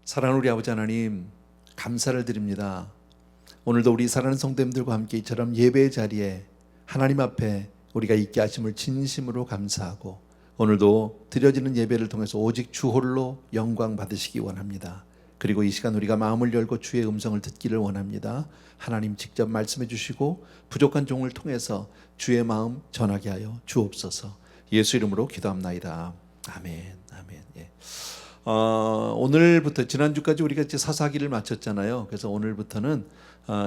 사랑하는 우리 아버지 하나님, 감사를 드립니다. 오늘도 우리 사랑하는 성도님들과 함께 이처럼 예배의 자리에 하나님 앞에 우리가 있게 하심을 진심으로 감사하고, 오늘도 드려지는 예배를 통해서 오직 주 홀로 영광 받으시기 원합니다. 그리고 이 시간 우리가 마음을 열고 주의 음성을 듣기를 원합니다. 하나님 직접 말씀해 주시고 부족한 종을 통해서 주의 마음 전하게 하여 주옵소서. 예수 이름으로 기도합나이다. 아멘. 아멘. 예. 오늘부터 지난주까지 우리가 이제 사사기를 마쳤잖아요. 그래서 오늘부터는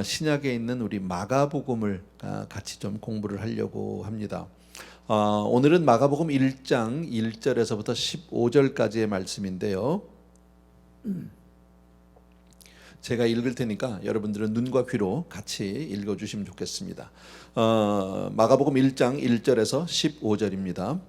신약에 있는 우리 마가복음을 같이 좀 공부를 하려고 합니다. 오늘은 마가복음 1장 1절에서부터 15절까지의 말씀인데요. 제가 읽을 테니까 여러분들은 눈과 귀로 같이 읽어주시면 좋겠습니다. 마가복음 1장 1절에서 15절입니다.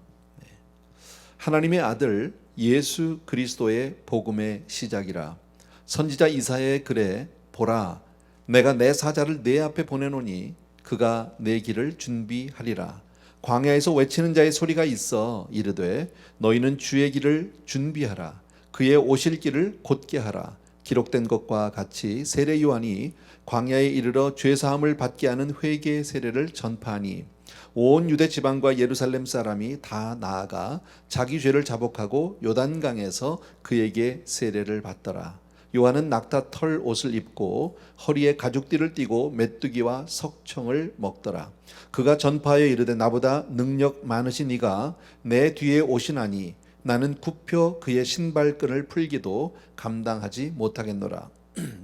하나님의 아들 예수 그리스도의 복음의 시작이라. 선지자 이사야의 글에 보라, 내가 내 사자를 내 앞에 보내노니 그가 내 길을 준비하리라. 광야에서 외치는 자의 소리가 있어 이르되 너희는 주의 길을 준비하라. 그의 오실 길을 곧게 하라. 기록된 것과 같이 세례 요한이 광야에 이르러 죄 사함을 받게 하는 회개의 세례를 전파하니 온 유대 지방과 예루살렘 사람이 다 나아가 자기 죄를 자복하고 요단강에서 그에게 세례를 받더라. 요한은 낙타 털 옷을 입고 허리에 가죽띠를 띠고 메뚜기와 석청을 먹더라. 그가 전파하여 이르되 나보다 능력 많으신 이가 내 뒤에 오시나니 나는 굽혀 그의 신발끈을 풀기도 감당하지 못하겠노라.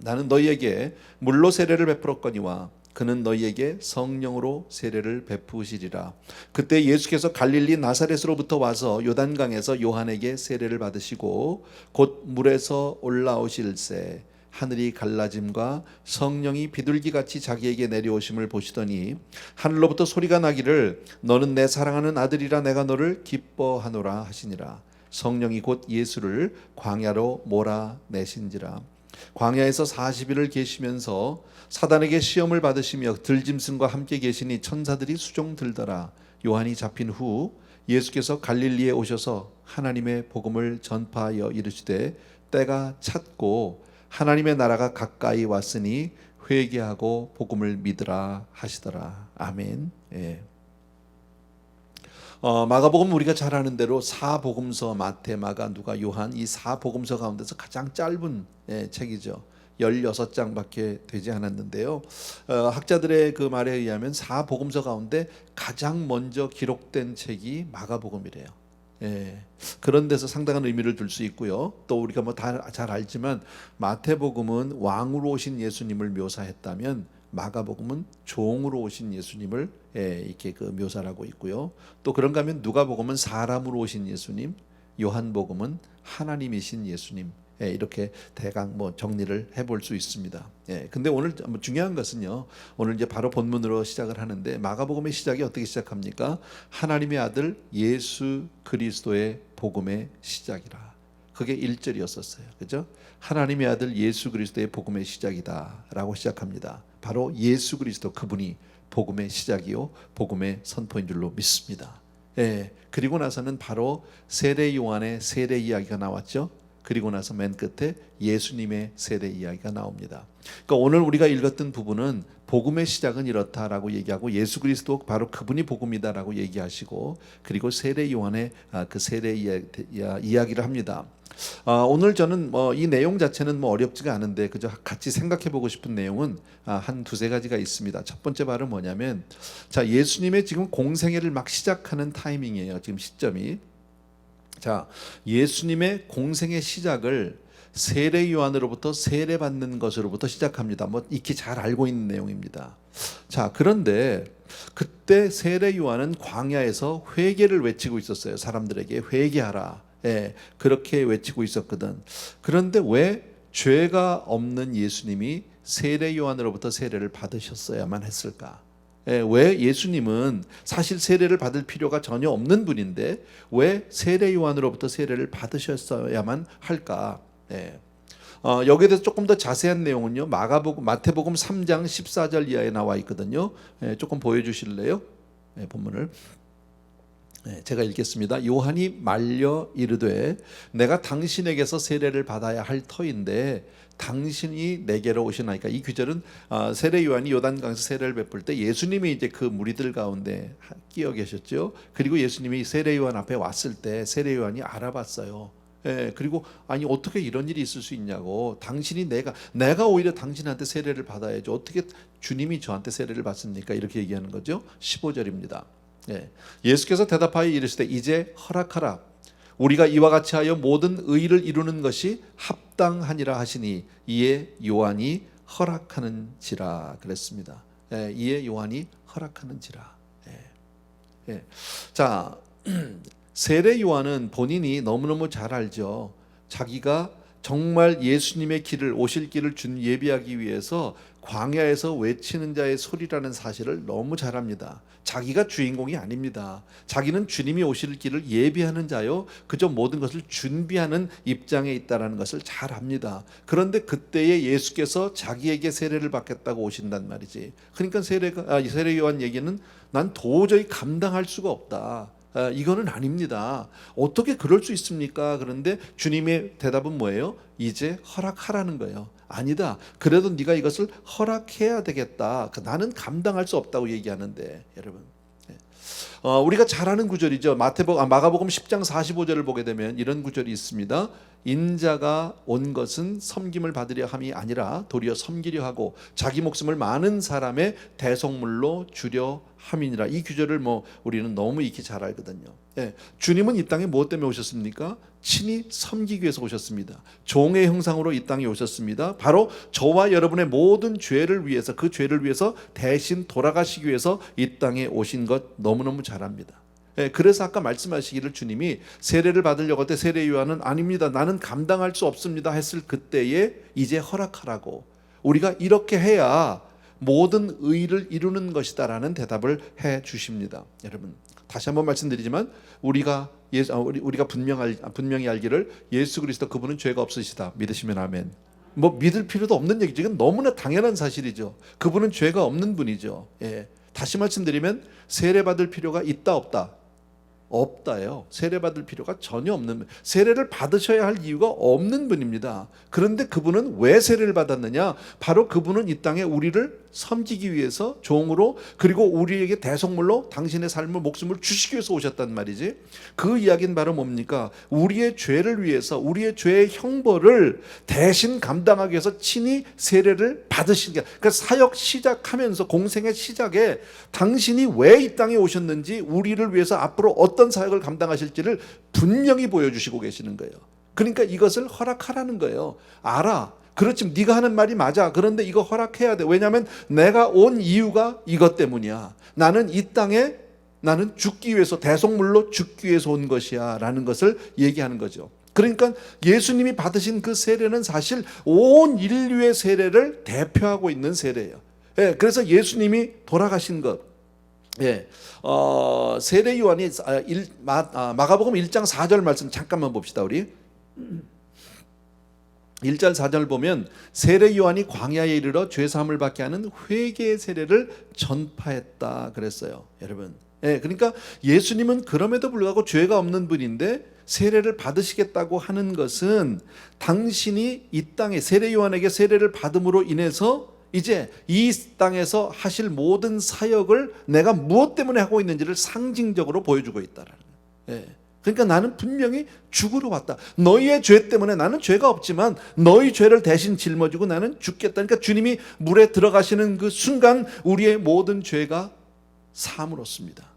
나는 너희에게 물로 세례를 베풀었거니와 그는 너희에게 성령으로 세례를 베푸시리라. 그때 예수께서 갈릴리 나사렛으로부터 와서 요단강에서 요한에게 세례를 받으시고 곧 물에서 올라오실새 하늘이 갈라짐과 성령이 비둘기같이 자기에게 내려오심을 보시더니 하늘로부터 소리가 나기를 너는 내 사랑하는 아들이라 내가 너를 기뻐하노라 하시니라. 성령이 곧 예수를 광야로 몰아내신지라. 광야에서 40일을 계시면서 사단에게 시험을 받으시며 들짐승과 함께 계시니 천사들이 수종 들더라. 요한이 잡힌 후 예수께서 갈릴리에 오셔서 하나님의 복음을 전파하여 이르시되 때가 찼고 하나님의 나라가 가까이 왔으니 회개하고 복음을 믿으라 하시더라. 아멘. 예. 마가복음 우리가 잘 아는 대로 사복음서 마태, 마가, 누가, 요한 이 사복음서 가운데서 가장 짧은 책이죠. 16장밖에 되지 않았는데요. 학자들의 그 말에 의하면 사복음서 가운데 가장 먼저 기록된 책이 마가복음이래요. 그런 데서 상당한 의미를 둘 수 있고요. 또 우리가 뭐 다 잘 알지만 마태복음은 왕으로 오신 예수님을 묘사했다면 마가복음은 종으로 오신 예수님을 이렇게 그 묘사를 하고 있고요. 또 그런가 하면 누가복음은 사람으로 오신 예수님, 요한복음은 하나님이신 예수님, 이렇게 대강 뭐 정리를 해볼 수 있습니다. 근데 오늘 중요한 것은요. 오늘 이제 바로 본문으로 시작을 하는데 마가복음의 시작이 어떻게 시작합니까? 하나님의 아들 예수 그리스도의 복음의 시작이라. 그게 1절이었었어요. 그죠? 하나님의 아들 예수 그리스도의 복음의 시작이다라고 시작합니다. 바로 예수 그리스도 그분이 복음의 시작이요 복음의 선포인 줄로 믿습니다. 그리고 나서는 바로 세례 요한의 세례 이야기가 나왔죠. 그리고 나서 맨 끝에 예수님의 세례 이야기가 나옵니다. 그러니까 오늘 우리가 읽었던 부분은 복음의 시작은 이렇다라고 얘기하고 예수 그리스도 바로 그분이 복음이다라고 얘기하시고 그리고 세례 요한의 그 세례 이야기를 합니다. 오늘 저는 이 내용 자체는 어렵지가 않은데 그저 같이 생각해 보고 싶은 내용은 한 두세 가지가 있습니다. 첫 번째 바로 뭐냐면 자 예수님의 지금 공생애를 막 시작하는 타이밍이에요. 지금 시점이. 자 예수님의 공생의 시작을 세례 요한으로부터 세례 받는 것으로부터 시작합니다. 뭐 익히 잘 알고 있는 내용입니다. 자 그런데 그때 세례 요한은 광야에서 회개를 외치고 있었어요. 사람들에게 회개하라. 그렇게 외치고 있었거든. 그런데 왜 죄가 없는 예수님이 세례 요한으로부터 세례를 받으셨어야만 했을까? 왜 예수님은 사실 세례를 받을 필요가 전혀 없는 분인데 왜 세례 요한으로부터 세례를 받으셨어야만 할까? 여기에 대해서 조금 더 자세한 내용은요 마태복음 3장 14절 이하에 나와 있거든요. 조금 보여주실래요? 본문을. 제가 읽겠습니다. 요한이 말려 이르되 내가 당신에게서 세례를 받아야 할 터인데 당신이 내게로 오시나이까. 이 구절은 세례 요한이 요단강에서 세례를 베풀 때 예수님이 이제 그 무리들 가운데 끼어 계셨죠. 그리고 예수님이 세례 요한 앞에 왔을 때 세례 요한이 알아봤어요. 그리고 아니 어떻게 이런 일이 있을 수 있냐고. 당신이 내가 오히려 당신한테 세례를 받아야죠. 어떻게 주님이 저한테 세례를 받습니까? 이렇게 얘기하는 거죠. 15절입니다. 예수께서 대답하여 이르시되 이제 허락하라. 우리가 이와 같이 하여 모든 의를 이루는 것이 합당하니라 하시니 이에 요한이 허락하는지라 그랬습니다. 이에 요한이 허락하는지라. 자, 세례 요한은 본인이 너무너무 잘 알죠. 자기가 정말 예수님의 길을 오실 길을 준 예비하기 위해서 광야에서 외치는 자의 소리라는 사실을 너무 잘 압니다. 자기가 주인공이 아닙니다. 자기는 주님이 오실 길을 예비하는 자요, 그저 모든 것을 준비하는 입장에 있다는 것을 잘 압니다. 그런데 그때에 예수께서 자기에게 세례를 받겠다고 오신단 말이지. 그러니까 세례 요한 얘기는 난 도저히 감당할 수가 없다. 이거는 아닙니다. 어떻게 그럴 수 있습니까? 그런데 주님의 대답은 뭐예요? 이제 허락하라는 거예요. 아니다. 그래도 네가 이것을 허락해야 되겠다. 나는 감당할 수 없다고 얘기하는데, 여러분. 우리가 잘 아는 구절이죠. 마가복음 10장 45절을 보게 되면 이런 구절이 있습니다. 인자가 온 것은 섬김을 받으려 함이 아니라 도리어 섬기려 하고 자기 목숨을 많은 사람의 대속물로 주려 함이니라. 이 구절을 우리는 너무 익히 잘 알거든요. 주님은 이 땅에 무엇 때문에 오셨습니까? 친히 섬기기 위해서 오셨습니다. 종의 형상으로 이 땅에 오셨습니다. 바로 저와 여러분의 모든 죄를 위해서, 그 죄를 위해서 대신 돌아가시기 위해서 이 땅에 오신 것 너무너무 잘 압니다. 그래서 아까 말씀하시기를 주님이 세례를 받으려고 할 때 세례 요한은 아닙니다, 나는 감당할 수 없습니다 했을 그때에 이제 허락하라고, 우리가 이렇게 해야 모든 의를 이루는 것이다라는 대답을 해 주십니다. 여러분, 다시 한번 말씀드리지만 우리가 분명히 알기를 예수 그리스도 그분은 죄가 없으시다 믿으시면 아멘. 믿을 필요도 없는 얘기죠. 이건 너무나 당연한 사실이죠. 그분은 죄가 없는 분이죠. 다시 말씀드리면 세례 받을 필요가 있다 없다? 없다예요. 세례 받을 필요가 전혀 없는 분. 세례를 받으셔야 할 이유가 없는 분입니다. 그런데 그분은 왜 세례를 받았느냐? 바로 그분은 이 땅에 우리를 섬기기 위해서 종으로, 그리고 우리에게 대속물로 당신의 삶을, 목숨을 주시기 위해서 오셨단 말이지. 그 이야기는 바로 뭡니까? 우리의 죄를 위해서, 우리의 죄의 형벌을 대신 감당하기 위해서 친히 세례를 받으신 게, 그러니까 사역 시작하면서 공생의 시작에 당신이 왜 이 땅에 오셨는지, 우리를 위해서 앞으로 어떤 사역을 감당하실지를 분명히 보여주시고 계시는 거예요. 그러니까 이것을 허락하라는 거예요. 알아. 그렇지만 네가 하는 말이 맞아. 그런데 이거 허락해야 돼. 왜냐하면 내가 온 이유가 이것 때문이야. 나는 이 땅에 나는 죽기 위해서, 대속물로 죽기 위해서 온 것이야 라는 것을 얘기하는 거죠. 그러니까 예수님이 받으신 그 세례는 사실 온 인류의 세례를 대표하고 있는 세례예요. 그래서 예수님이 돌아가신 것, 세례 요한이 마가복음 1장 4절 말씀 잠깐만 봅시다. 우리 1절 4절 보면 세례 요한이 광야에 이르러 죄 사함을 받게 하는 회개의 세례를 전파했다 그랬어요. 여러분, 그러니까 예수님은 그럼에도 불구하고 죄가 없는 분인데 세례를 받으시겠다고 하는 것은 당신이 이 땅에 세례 요한에게 세례를 받음으로 인해서 이제 이 땅에서 하실 모든 사역을 내가 무엇 때문에 하고 있는지를 상징적으로 보여주고 있다라는 거예요. 그러니까 나는 분명히 죽으러 왔다. 너희의 죄 때문에, 나는 죄가 없지만 너희 죄를 대신 짊어지고 나는 죽겠다. 그러니까 주님이 물에 들어가시는 그 순간 우리의 모든 죄가 사함으로습니다.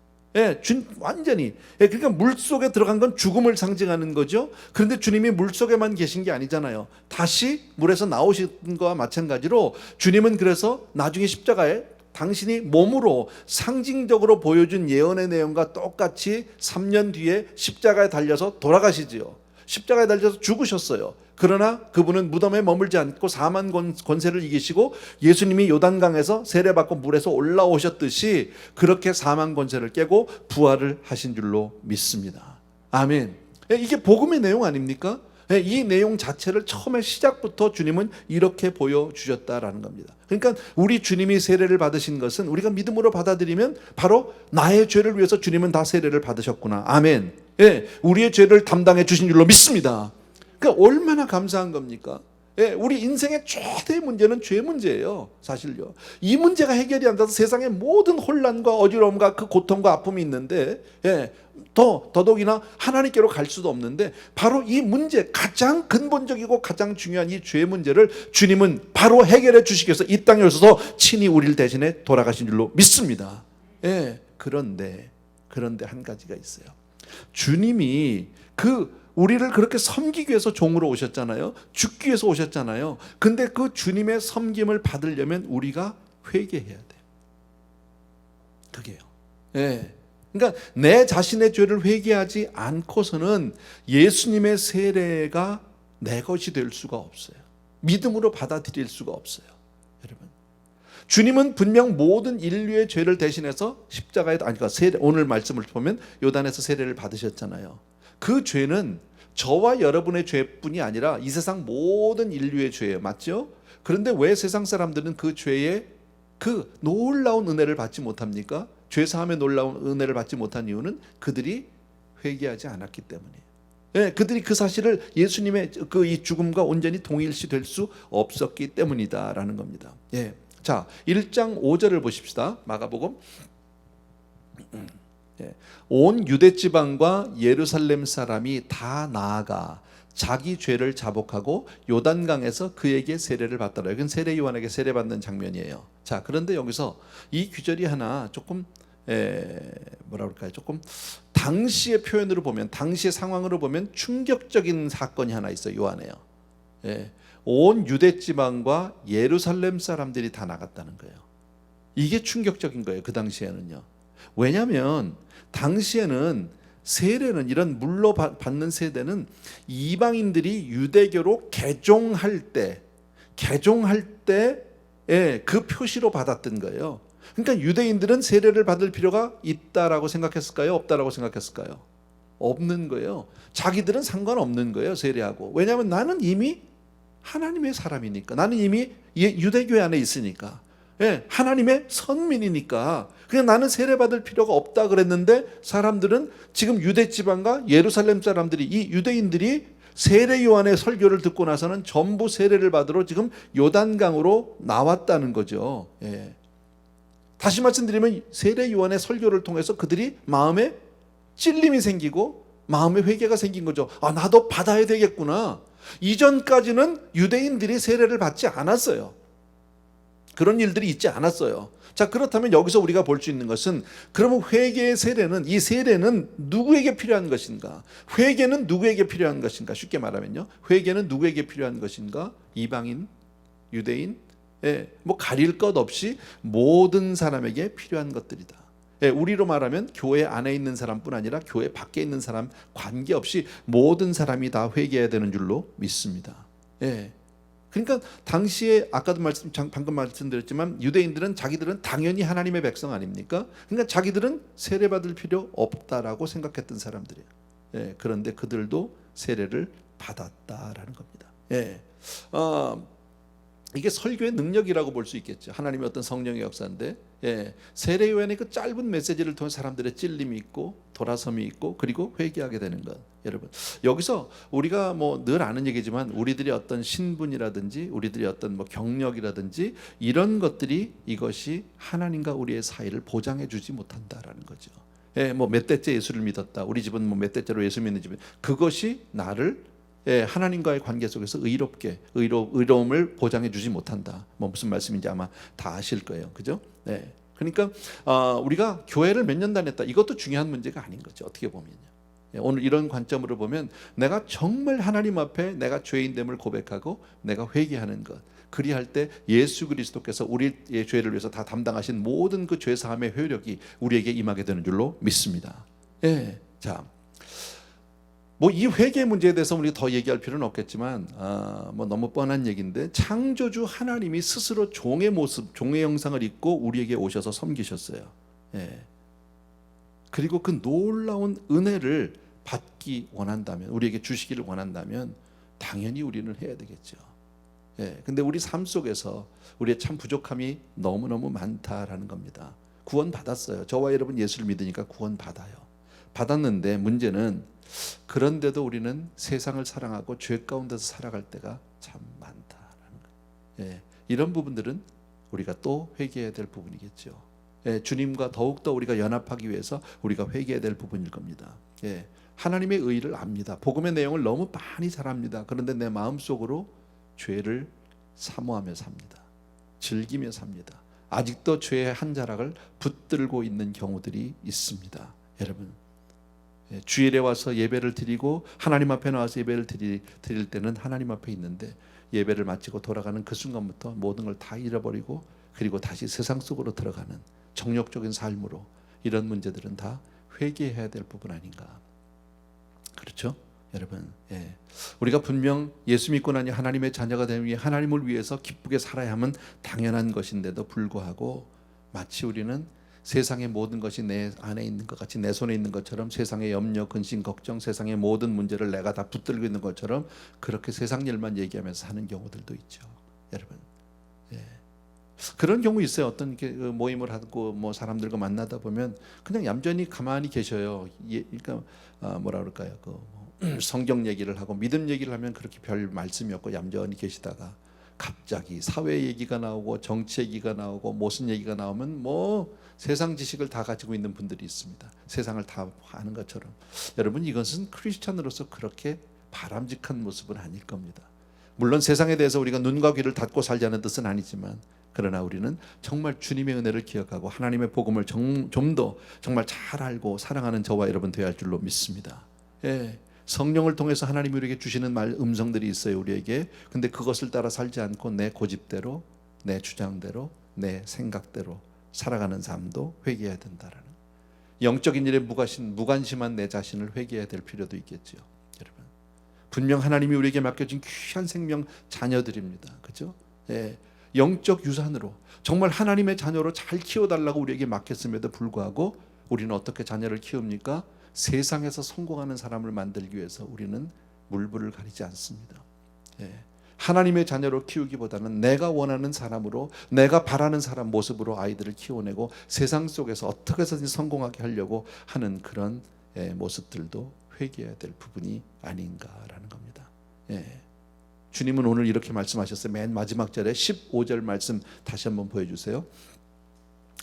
완전히. 그러니까 물 속에 들어간 건 죽음을 상징하는 거죠. 그런데 주님이 물 속에만 계신 게 아니잖아요. 다시 물에서 나오신 거와 마찬가지로 주님은 그래서 나중에 십자가에 당신이 몸으로 상징적으로 보여준 예언의 내용과 똑같이 3년 뒤에 십자가에 달려서 돌아가시지요. 십자가에 달려서 죽으셨어요. 그러나 그분은 무덤에 머물지 않고 사망 권세를 이기시고 예수님이 요단강에서 세례받고 물에서 올라오셨듯이 그렇게 사망 권세를 깨고 부활을 하신 줄로 믿습니다. 아멘. 이게 복음의 내용 아닙니까? 이 내용 자체를 처음에 시작부터 주님은 이렇게 보여주셨다라는 겁니다. 그러니까 우리 주님이 세례를 받으신 것은 우리가 믿음으로 받아들이면 바로 나의 죄를 위해서 주님은 다 세례를 받으셨구나. 아멘. 예, 우리의 죄를 담당해 주신 줄로 믿습니다. 그러니까 얼마나 감사한 겁니까? 예, 우리 인생의 최대의 문제는 죄 문제예요. 사실요. 이 문제가 해결이 안 돼서 세상의 모든 혼란과 어지러움과 그 고통과 아픔이 있는데, 예, 더더욱이나 하나님께로 갈 수도 없는데, 바로 이 문제, 가장 근본적이고 가장 중요한 이 죄 문제를 주님은 바로 해결해 주시기 위해서 이 땅에 오셔서 친히 우리를 대신해 돌아가신 줄로 믿습니다. 예, 그런데 한 가지가 있어요. 주님이 우리를 그렇게 섬기기 위해서 종으로 오셨잖아요. 죽기 위해서 오셨잖아요. 근데 그 주님의 섬김을 받으려면 우리가 회개해야 돼요. 그게요. 예. 그러니까 내 자신의 죄를 회개하지 않고서는 예수님의 세례가 내 것이 될 수가 없어요. 믿음으로 받아들일 수가 없어요. 여러분, 주님은 분명 모든 인류의 죄를 대신해서 십자가에 그러니까 오늘 말씀을 보면 요단에서 세례를 받으셨잖아요. 그 죄는 저와 여러분의 죄뿐이 아니라 이 세상 모든 인류의 죄예요. 맞죠? 그런데 왜 세상 사람들은 그 죄의 그 놀라운 은혜를 받지 못합니까? 죄사함의 놀라운 은혜를 받지 못한 이유는 그들이 회개하지 않았기 때문이에요. 예, 그들이 그 사실을 예수님의 그 이 죽음과 온전히 동일시될 수 없었기 때문이다라는 겁니다. 예. 자, 1장 5절을 보십시다. 마가복음. 온 유대 지방과 예루살렘 사람이 다 나아가 자기 죄를 자복하고 요단강에서 그에게 세례를 받더라. 이건 세례 요한에게 세례 받는 장면이에요. 자, 그런데 여기서 이 규절이 하나 조금 뭐라 그럴까요? 조금 당시의 표현으로 보면, 당시의 상황으로 보면 충격적인 사건이 하나 있어요. 요한에요. 온 유대 지방과 예루살렘 사람들이 다 나갔다는 거예요. 이게 충격적인 거예요. 그 당시에는요. 왜냐하면 당시에는 세례는, 이런 물로 받는 세대는 이방인들이 유대교로 개종할 때 그 표시로 받았던 거예요. 그러니까 유대인들은 세례를 받을 필요가 있다라고 생각했을까요? 없다라고 생각했을까요? 없는 거예요. 자기들은 상관없는 거예요, 세례하고. 왜냐하면 나는 이미 하나님의 사람이니까, 나는 이미 유대교회 안에 있으니까, 하나님의 선민이니까 그냥 나는 세례받을 필요가 없다 그랬는데, 사람들은 지금 유대 지방과 예루살렘 사람들이, 이 유대인들이 세례 요한의 설교를 듣고 나서는 전부 세례를 받으러 지금 요단강으로 나왔다는 거죠. 다시 말씀드리면 세례 요한의 설교를 통해서 그들이 마음에 찔림이 생기고 마음에 회개가 생긴 거죠. 아, 나도 받아야 되겠구나. 이전까지는 유대인들이 세례를 받지 않았어요. 그런 일들이 있지 않았어요. 자, 그렇다면 여기서 우리가 볼 수 있는 것은, 그러면 회개의 세례는, 이 세례는 누구에게 필요한 것인가? 회개는 누구에게 필요한 것인가? 쉽게 말하면요, 회개는 누구에게 필요한 것인가? 이방인, 유대인, 뭐 가릴 것 없이 모든 사람에게 필요한 것들이다. 우리로 말하면 교회 안에 있는 사람뿐 아니라 교회 밖에 있는 사람 관계없이 모든 사람이 다 회개해야 되는 줄로 믿습니다. 그러니까 당시에 아까도 방금 말씀드렸지만 유대인들은 자기들은 당연히 하나님의 백성 아닙니까? 그러니까 자기들은 세례 받을 필요 없다라고 생각했던 사람들이에요. 그런데 그들도 세례를 받았다라는 겁니다. 이게 설교의 능력이라고 볼 수 있겠죠. 하나님의 어떤 성령의 역사인데, 세례 요한의 그 짧은 메시지를 통해 사람들의 찔림이 있고 돌아섬이 있고 그리고 회개하게 되는 것. 여러분, 여기서 우리가 뭐 늘 아는 얘기지만 우리들의 어떤 신분이라든지 우리들의 어떤 뭐 경력이라든지 이런 것들이, 이것이 하나님과 우리의 사이를 보장해 주지 못한다라는 거죠. 뭐 몇 대째 예수를 믿었다, 우리 집은 뭐 몇 대째로 예수 믿는 집이, 그것이 나를 하나님과의 관계 속에서 의로움을 보장해 주지 못한다. 뭐 무슨 말씀인지 아마 다 아실 거예요. 그죠? 그러니까 우리가 교회를 몇 년 다녔다, 이것도 중요한 문제가 아닌 거죠. 어떻게 보면요. 오늘 이런 관점으로 보면 내가 정말 하나님 앞에 내가 죄인됨을 고백하고 내가 회개하는 것, 그리할 때 예수 그리스도께서 우리의 죄를 위해서 다 담당하신 모든 그 죄사함의 효력이 우리에게 임하게 되는 줄로 믿습니다. 자, 뭐 이 회개 문제에 대해서 우리가 더 얘기할 필요는 없겠지만, 뭐 너무 뻔한 얘기인데, 창조주 하나님이 스스로 종의 모습, 종의 형상을 입고 우리에게 오셔서 섬기셨어요. 그리고 그 놀라운 은혜를 받기 원한다면, 우리에게 주시기를 원한다면 당연히 우리는 해야 되겠죠. 예, 근데 우리 삶 속에서 우리의 참 부족함이 너무너무 많다라는 겁니다. 구원 받았어요. 저와 여러분 예수를 믿으니까 구원 받아요. 받았는데 문제는 그런데도 우리는 세상을 사랑하고 죄 가운데서 살아갈 때가 참 많다라는 거예요. 예, 이런 부분들은 우리가 또 회개해야 될 부분이겠죠. 예, 주님과 더욱더 우리가 연합하기 위해서 우리가 회개해야 될 부분일 겁니다. 예, 하나님의 의를 압니다. 복음의 내용을 너무 많이 잘 압니다. 그런데 내 마음속으로 죄를 사모하며 삽니다. 즐기며 삽니다. 아직도 죄의 한 자락을 붙들고 있는 경우들이 있습니다. 여러분, 주일에 와서 예배를 드리고 하나님 앞에 나와서 예배를 드릴 때는 하나님 앞에 있는데 예배를 마치고 돌아가는 그 순간부터 모든 걸 다 잃어버리고 그리고 다시 세상 속으로 들어가는 정욕적인 삶으로, 이런 문제들은 다 회개해야 될 부분 아닌가. 그렇죠? 여러분, 예. 우리가 분명 예수 믿고 나니 하나님의 자녀가 되기 위해 하나님을 위해서 기쁘게 살아야 하면 당연한 것인데도 불구하고 마치 우리는 세상의 모든 것이 내 안에 있는 것 같이, 내 손에 있는 것처럼 세상의 염려, 근심, 걱정, 세상의 모든 문제를 내가 다 붙들고 있는 것처럼 그렇게 세상 일만 얘기하면서 사는 경우들도 있죠. 여러분, 예. 그런 경우 있어요. 어떤 모임을 하고 뭐 사람들과 만나다 보면 그냥 얌전히 가만히 계셔요. 그러니까 뭐라 그럴까요? 성경 얘기를 하고 믿음 얘기를 하면 그렇게 별 말씀이 없고 얌전히 계시다가 갑자기 사회 얘기가 나오고 정치 얘기가 나오고 무슨 얘기가 나오면 뭐 세상 지식을 다 가지고 있는 분들이 있습니다. 세상을 다 아는 것처럼. 여러분, 이것은 크리스찬으로서 그렇게 바람직한 모습은 아닐 겁니다. 물론 세상에 대해서 우리가 눈과 귀를 닫고 살자는 뜻은 아니지만, 그러나 우리는 정말 주님의 은혜를 기억하고 하나님의 복음을 좀 더 정말 잘 알고 사랑하는 저와 여러분 되어야 할 줄로 믿습니다. 예. 성령을 통해서 하나님이 우리에게 주시는 음성들이 있어요, 우리에게. 근데 그것을 따라 살지 않고 내 고집대로, 내 주장대로, 내 생각대로 살아가는 삶도 회개해야 된다라는, 영적인 일에 무관심한 내 자신을 회개해야 될 필요도 있겠죠. 여러분, 분명 하나님이 우리에게 맡겨진 귀한 생명 자녀들입니다. 그렇죠? 예. 영적 유산으로 정말 하나님의 자녀로 잘 키워달라고 우리에게 맡겼음에도 불구하고 우리는 어떻게 자녀를 키웁니까? 세상에서 성공하는 사람을 만들기 위해서 우리는 물불을 가리지 않습니다. 예. 하나님의 자녀로 키우기보다는 내가 원하는 사람으로, 내가 바라는 사람 모습으로 아이들을 키워내고 세상 속에서 어떻게 해서든 성공하게 하려고 하는 그런 모습들도 회개해야 될 부분이 아닌가라는 겁니다. 예. 주님은 오늘 이렇게 말씀하셨어요. 맨 마지막 절에 15절 말씀 다시 한번 보여주세요.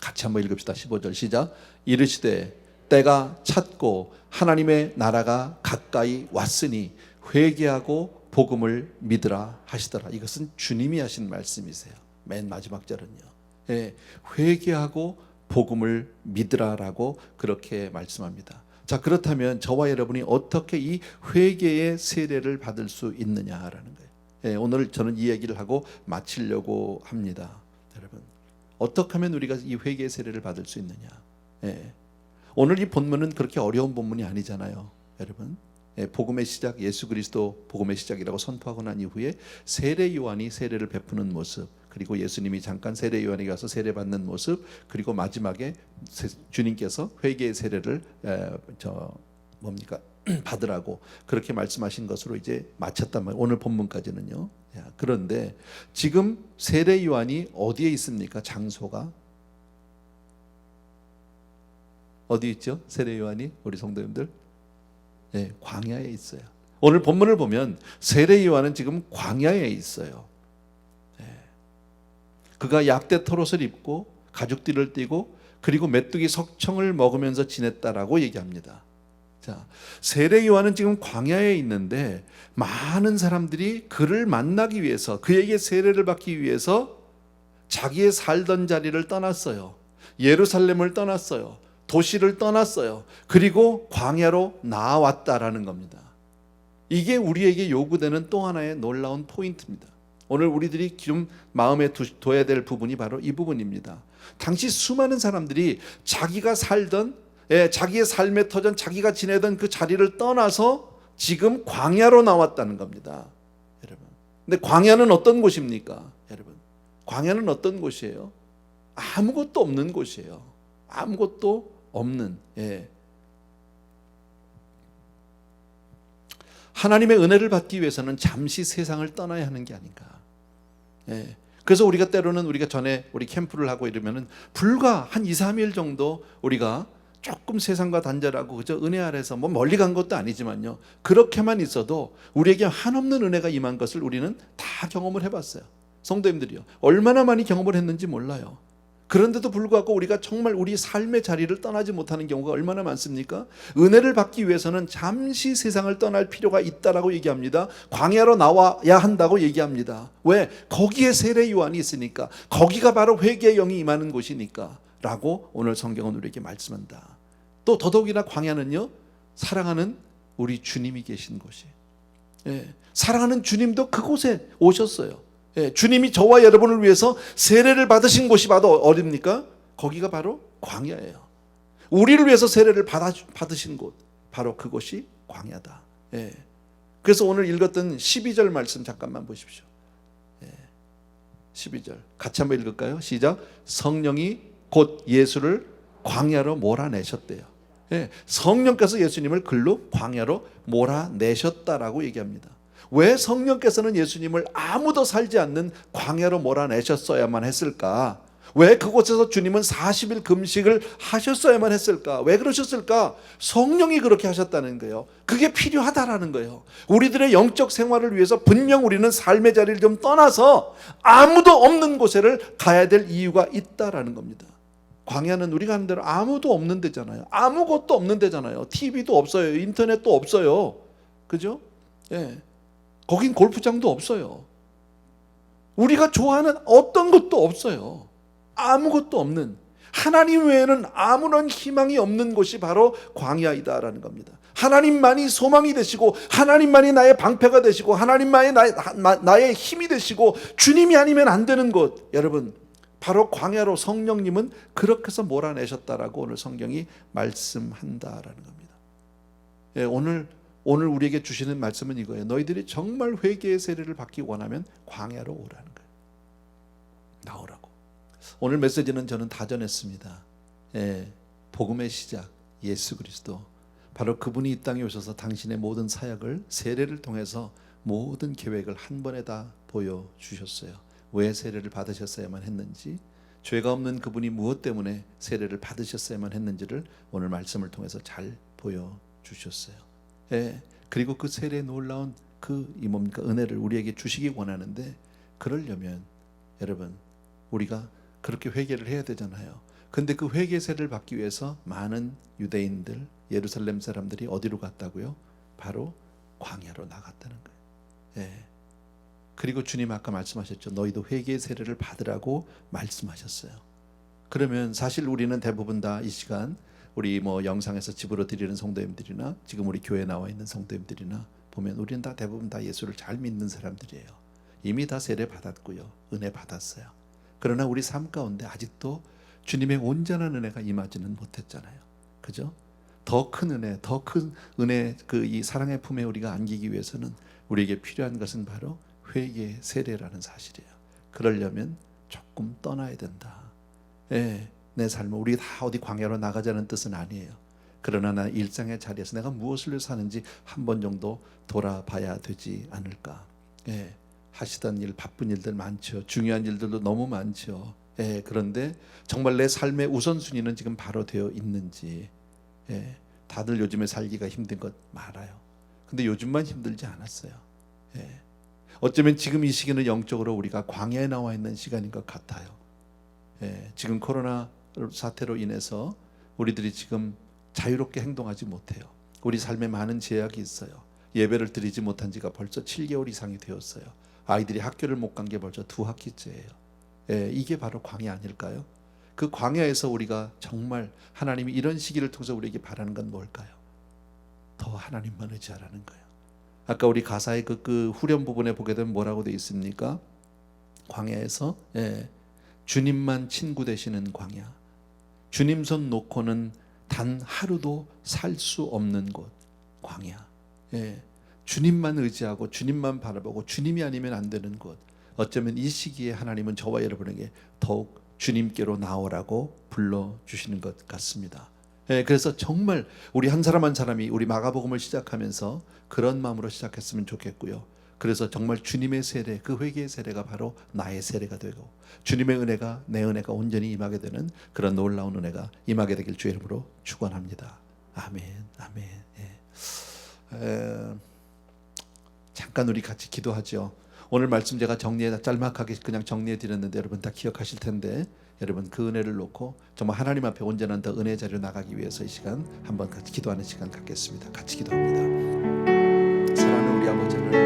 같이 한번 읽읍시다. 15절 시작. 이르시되 때가 찼고 하나님의 나라가 가까이 왔으니 회개하고 복음을 믿으라 하시더라. 이것은 주님이 하신 말씀이세요. 맨 마지막 절은요. 예, 회개하고 복음을 믿으라라고 그렇게 말씀합니다. 자, 그렇다면 저와 여러분이 어떻게 이 회개의 세례를 받을 수 있느냐라는 거예요. 예, 오늘 저는 이 얘기를 하고 마치려고 합니다. 여러분, 어떻게 하면 우리가 이 회개의 세례를 받을 수 있느냐? 예, 오늘 이 본문은 그렇게 어려운 본문이 아니잖아요, 여러분. 예, 복음의 시작, 예수 그리스도 복음의 시작이라고 선포하고 난 이후에 세례 요한이 세례를 베푸는 모습, 그리고 예수님이 잠깐 세례 요한에게 가서 세례 받는 모습, 그리고 마지막에 주님께서 회개의 세례를 받으라고 그렇게 말씀하신 것으로 이제 마쳤단 말이에요. 오늘 본문까지는요. 그런데 지금 세례 요한이 어디에 있습니까? 장소가 어디 있죠? 세례 요한이, 우리 성도님들, 네, 광야에 있어요. 오늘 본문을 보면 세례 요한은 지금 광야에 있어요. 네. 그가 약대 털옷을 입고 가죽띠를 띠고 그리고 메뚜기 석청을 먹으면서 지냈다라고 얘기합니다. 자, 세례 요한은 지금 광야에 있는데 많은 사람들이 그를 만나기 위해서, 그에게 세례를 받기 위해서 자기의 살던 자리를 떠났어요. 예루살렘을 떠났어요. 도시를 떠났어요. 그리고 광야로 나왔다라는 겁니다. 이게 우리에게 요구되는 또 하나의 놀라운 포인트입니다. 오늘 우리들이 좀 마음에 둬야 될 부분이 바로 이 부분입니다. 당시 수많은 사람들이 자기가 살던, 자기의 삶의 터전, 자기가 지내던 그 자리를 떠나서 지금 광야로 나왔다는 겁니다, 여러분. 근데 광야는 어떤 곳입니까, 여러분? 광야는 어떤 곳이에요? 아무것도 없는 곳이에요. 아무것도 없는. 예. 하나님의 은혜를 받기 위해서는 잠시 세상을 떠나야 하는 게 아닌가. 예. 그래서 우리가 때로는 우리가 전에 우리 캠프를 하고 이러면은 불과 한 2, 3일 정도 우리가 조금 세상과 단절하고 그저 은혜 아래서 뭐 멀리 간 것도 아니지만요. 그렇게만 있어도 우리에게 한없는 은혜가 임한 것을 우리는 다 경험을 해봤어요. 성도님들이요. 얼마나 많이 경험을 했는지 몰라요. 그런데도 불구하고 우리가 정말 우리 삶의 자리를 떠나지 못하는 경우가 얼마나 많습니까? 은혜를 받기 위해서는 잠시 세상을 떠날 필요가 있다라고 얘기합니다. 광야로 나와야 한다고 얘기합니다. 왜? 거기에 세례 요한이 있으니까. 거기가 바로 회개의 영이 임하는 곳이니까 라고 오늘 성경은 우리에게 말씀한다. 또 더더욱이나 광야는요, 사랑하는 우리 주님이 계신 곳이. 예, 사랑하는 주님도 그곳에 오셨어요. 예, 주님이 저와 여러분을 위해서 세례를 받으신 곳이 바로 어딥니까? 거기가 바로 광야예요. 우리를 위해서 세례를 받으신 곳, 바로 그곳이 광야다. 예. 그래서 오늘 읽었던 12절 말씀 잠깐만 보십시오. 예. 12절 같이 한번 읽을까요? 시작. 성령이 곧 예수를 광야로 몰아내셨대요. 예. 성령께서 예수님을 글로 광야로 몰아내셨다라고 얘기합니다. 왜 성령께서는 예수님을 아무도 살지 않는 광야로 몰아내셨어야만 했을까? 왜 그곳에서 주님은 40일 금식을 하셨어야만 했을까? 왜 그러셨을까? 성령이 그렇게 하셨다는 거예요. 그게 필요하다라는 거예요. 우리들의 영적 생활을 위해서 분명 우리는 삶의 자리를 좀 떠나서 아무도 없는 곳에를 가야 될 이유가 있다라는 겁니다. 광야는 우리가 하는 대로 아무도 없는 데잖아요. 아무것도 없는 데잖아요. TV도 없어요. 인터넷도 없어요. 그죠? 예. 거긴 골프장도 없어요. 우리가 좋아하는 어떤 것도 없어요. 아무것도 없는, 하나님 외에는 아무런 희망이 없는 곳이 바로 광야이다라는 겁니다. 하나님만이 소망이 되시고, 하나님만이 나의 방패가 되시고, 하나님만이 나의 힘이 되시고, 주님이 아니면 안 되는 곳. 여러분, 바로 광야로 성령님은 그렇게 해서 몰아내셨다라고 오늘 성경이 말씀한다라는 겁니다. 예, 오늘 우리에게 주시는 말씀은 이거예요. 너희들이 정말 회개의 세례를 받기 원하면 광야로 오라는 거예요. 나오라고. 오늘 메시지는 저는 다 전했습니다. 예, 복음의 시작 예수 그리스도, 바로 그분이 이 땅에 오셔서 당신의 모든 사역을 세례를 통해서 모든 계획을 한 번에 다 보여주셨어요. 왜 세례를 받으셨어야만 했는지, 죄가 없는 그분이 무엇 때문에 세례를 받으셨어야만 했는지를 오늘 말씀을 통해서 잘 보여주셨어요. 예, 그리고 그 세례의 놀라운 이 뭡니까? 은혜를 우리에게 주시기 원하는데, 그러려면 여러분 우리가 그렇게 회개를 해야 되잖아요. 근데 그 회개 세례를 받기 위해서 많은 유대인들, 예루살렘 사람들이 어디로 갔다고요? 바로 광야로 나갔다는 거예요. 예. 그리고 주님 아까 말씀하셨죠. 너희도 회개 세례를 받으라고 말씀하셨어요. 그러면 사실 우리는 대부분 다 이 시간 우리 뭐 영상에서 집으로 드리는 성도님들이나 지금 우리 교회에 나와 있는 성도님들이나 보면 우리는 다 대부분 다 예수를 잘 믿는 사람들이에요. 이미 다 세례 받았고요. 은혜 받았어요. 그러나 우리 삶 가운데 아직도 주님의 온전한 은혜가 임하지는 못했잖아요. 그죠? 더 큰 은혜, 더 큰 은혜, 이 사랑의 품에 우리가 안기기 위해서는 우리에게 필요한 것은 바로 회개 세례라는 사실이에요. 그러려면 조금 떠나야 된다. 예, 내 삶을 우리 다 어디 광야로 나가자는 뜻은 아니에요. 그러나 나 일상의 자리에서 내가 무엇을 사는지 한 번 정도 돌아봐야 되지 않을까. 예, 하시던 일, 바쁜 일들 많죠. 중요한 일들도 너무 많죠. 예, 그런데 정말 내 삶의 우선순위는 지금 바로 되어 있는지. 예, 다들 요즘에 살기가 힘든 것 말아요. 근데 요즘만 힘들지 않았어요. 예, 어쩌면 지금 이 시기는 영적으로 우리가 광야에 나와 있는 시간인 것 같아요. 예, 지금 코로나 사태로 인해서 우리들이 지금 자유롭게 행동하지 못해요. 우리 삶에 많은 제약이 있어요. 예배를 드리지 못한 지가 벌써 7개월 이상이 되었어요. 아이들이 학교를 못 간 게 벌써 2학기째예요. 예, 이게 바로 광야 아닐까요? 그 광야에서 우리가 정말 하나님이 이런 시기를 통해서 우리에게 바라는 건 뭘까요? 더 하나님만 의지하라는 거예요. 아까 우리 가사의 그 후렴 부분에 보게 되면 뭐라고 되어 있습니까? 광야에서 주님만 친구 되시는 광야, 주님 손 놓고는 단 하루도 살 수 없는 곳, 광야. 주님만 의지하고 주님만 바라보고 주님이 아니면 안 되는 곳. 어쩌면 이 시기에 하나님은 저와 여러분에게 더욱 주님께로 나오라고 불러주시는 것 같습니다. 그래서 정말 우리 한 사람 한 사람이 우리 마가복음을 시작하면서 그런 마음으로 시작했으면 좋겠고요. 그래서 정말 주님의 세례, 그 회개의 세례가 바로 나의 세례가 되고 주님의 은혜가 내 은혜가 온전히 임하게 되는 그런 놀라운 은혜가 임하게 되길 주의 이름으로 축원합니다. 아멘, 아멘. 잠깐 우리 같이 기도하죠. 오늘 말씀 제가 짤막하게 그냥 정리해 드렸는데 여러분 다 기억하실 텐데, 여러분 그 은혜를 놓고 정말 하나님 앞에 온전한 더 은혜 자리로 나가기 위해서 이 시간 한번 같이 기도하는 시간 갖겠습니다. 같이 기도합니다. 사랑하는 우리 아버지 하나님,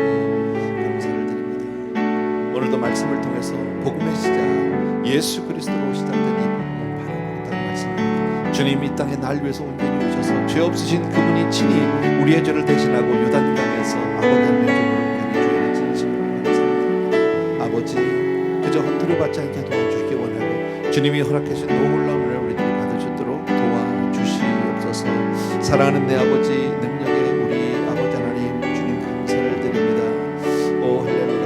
감사를 드립니다. 오늘도 말씀을 통해서 복음의 시작 예수 그리스도로 시작된 이 복음을 바라보겠다는 말씀입니다. 주님 이 땅에 날 위해서 온전히 오셔서 죄 없으신 그분이 친히 우리의 죄를 대신하고 요단강에서 아버지 하나님의 죄를 진심으로 감사합니다. 아버지 그저 헛되이 받지 않게 도와주시기 원하고 주님이 허락하신 놀라운 은혜를 우리들이 받을 수 있도록 도와주시옵소서. 사랑하는 내 아버지 능력에 우리 아버지 하나님 주님 감사를 드립니다. 오 할렐루야.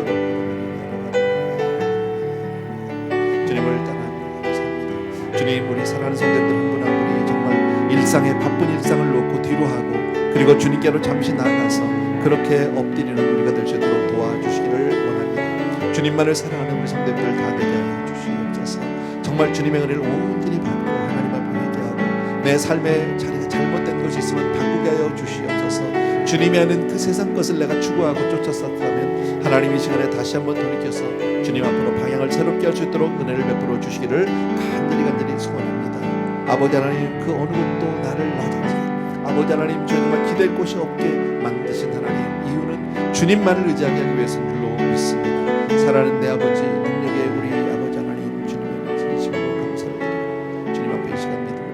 주님을 따라 감사합니다. 주님 우리 사랑하는 성도들 한 분 한 분이 정말 일상의 바쁜 일상을 놓고 뒤로 하고 그리고 주님께로 잠시 나아가서 그렇게 엎드리는 우리가 될 수 있도록 도와주시기를 원합니다. 주님만을 사랑하는 우리 성도들 다 되게 하여 주시옵소서. 정말 주님의 은혜를 온전히 받고 하나님 앞에 회개하고 내 삶에 자리가 잘못된 것이 있으면 바꾸게 하여 주시옵소서. 주님이 하는 그 세상 것을 내가 추구하고 쫓았었다면 하나님 이 시간에 다시 한번 돌이켜서 주님 앞으로 방향을 새롭게 할 수 있도록 은혜를 베풀어 주시기를 간절히 소원합니다. 아버지 하나님 그 어느 곳도 나를 놔두지 아버지 하나님 정말 기댈 곳이 없게 만드신 하나님 이유는 주님만을 의지하게 하기 위해서인 줄로 믿습니다. 사랑하는 내 아버지 능력의 우리 아버지 하나님 주님의 진심으로 감사를 드리고 주님 앞에 이 시간 믿음으로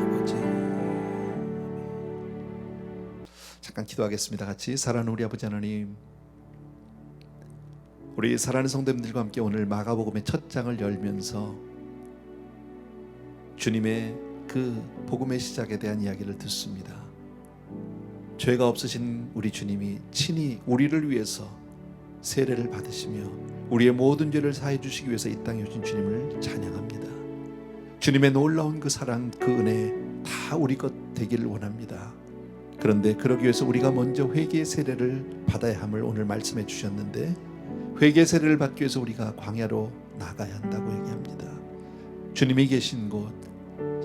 아버지 잠깐 기도하겠습니다. 같이. 사랑하는 우리 아버지 하나님, 우리 사랑하는 성도님들과 함께 오늘 마가복음의 첫 장을 열면서 주님의 그 복음의 시작에 대한 이야기를 듣습니다. 죄가 없으신 우리 주님이 친히 우리를 위해서 세례를 받으시며 우리의 모든 죄를 사해 주시기 위해서 이 땅에 오신 주님을 찬양합니다. 주님의 놀라운 그 사랑, 그 은혜 다 우리 것 되기를 원합니다. 그런데 그러기 위해서 우리가 먼저 회개의 세례를 받아야 함을 오늘 말씀해 주셨는데, 회개 세례를 받기 위해서 우리가 광야로 나가야 한다고 얘기합니다. 주님이 계신 곳,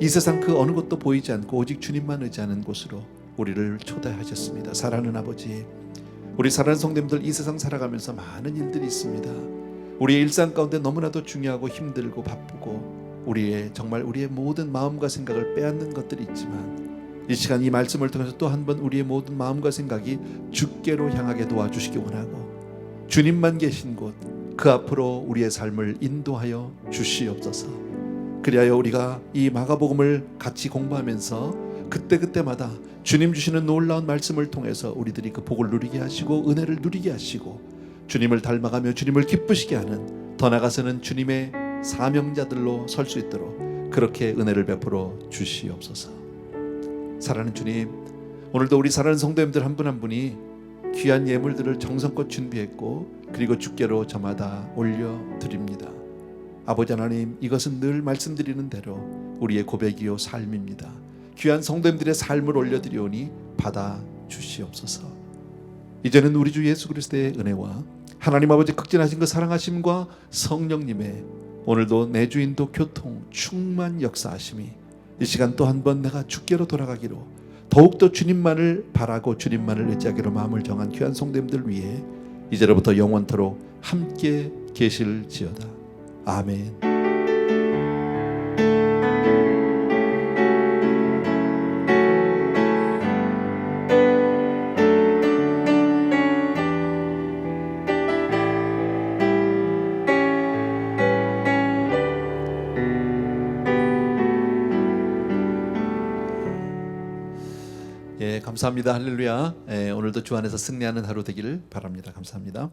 이 세상 그 어느 곳도 보이지 않고 오직 주님만 의지하는 곳으로 우리를 초대하셨습니다. 사랑하는 아버지, 우리 사랑하는 성도님들 이 세상 살아가면서 많은 일들이 있습니다. 우리의 일상 가운데 너무나도 중요하고 힘들고 바쁘고 정말 우리의 모든 마음과 생각을 빼앗는 것들이 있지만 이 시간 이 말씀을 통해서 또 한 번 우리의 모든 마음과 생각이 주께로 향하게 도와주시기 원하고 주님만 계신 곳 그 앞으로 우리의 삶을 인도하여 주시옵소서. 그리하여 우리가 이 마가복음을 같이 공부하면서 그때그때마다 주님 주시는 놀라운 말씀을 통해서 우리들이 그 복을 누리게 하시고 은혜를 누리게 하시고 주님을 닮아가며 주님을 기쁘시게 하는, 더 나아가서는 주님의 사명자들로 설 수 있도록 그렇게 은혜를 베풀어 주시옵소서. 사랑하는 주님, 오늘도 우리 사랑하는 성도님들 한 분 한 분이 귀한 예물들을 정성껏 준비했고 그리고 주께로 저마다 올려드립니다. 아버지 하나님, 이것은 늘 말씀드리는 대로 우리의 고백이요 삶입니다. 귀한 성도님들의 삶을 올려드리오니 받아 주시옵소서. 이제는 우리 주 예수 그리스도의 은혜와 하나님 아버지 극진하신 그 사랑하심과 성령님의 오늘도 내 주인도 교통 충만 역사하심이 이 시간 또 한 번 내가 주께로 돌아가기로 더욱더 주님만을 바라고 주님만을 의지하기로 마음을 정한 귀한 성도님들 위해 이제로부터 영원토록 함께 계실지어다. 아멘. 감사합니다. 할렐루야. 오늘도 주 안에서 승리하는 하루 되기를 바랍니다. 감사합니다.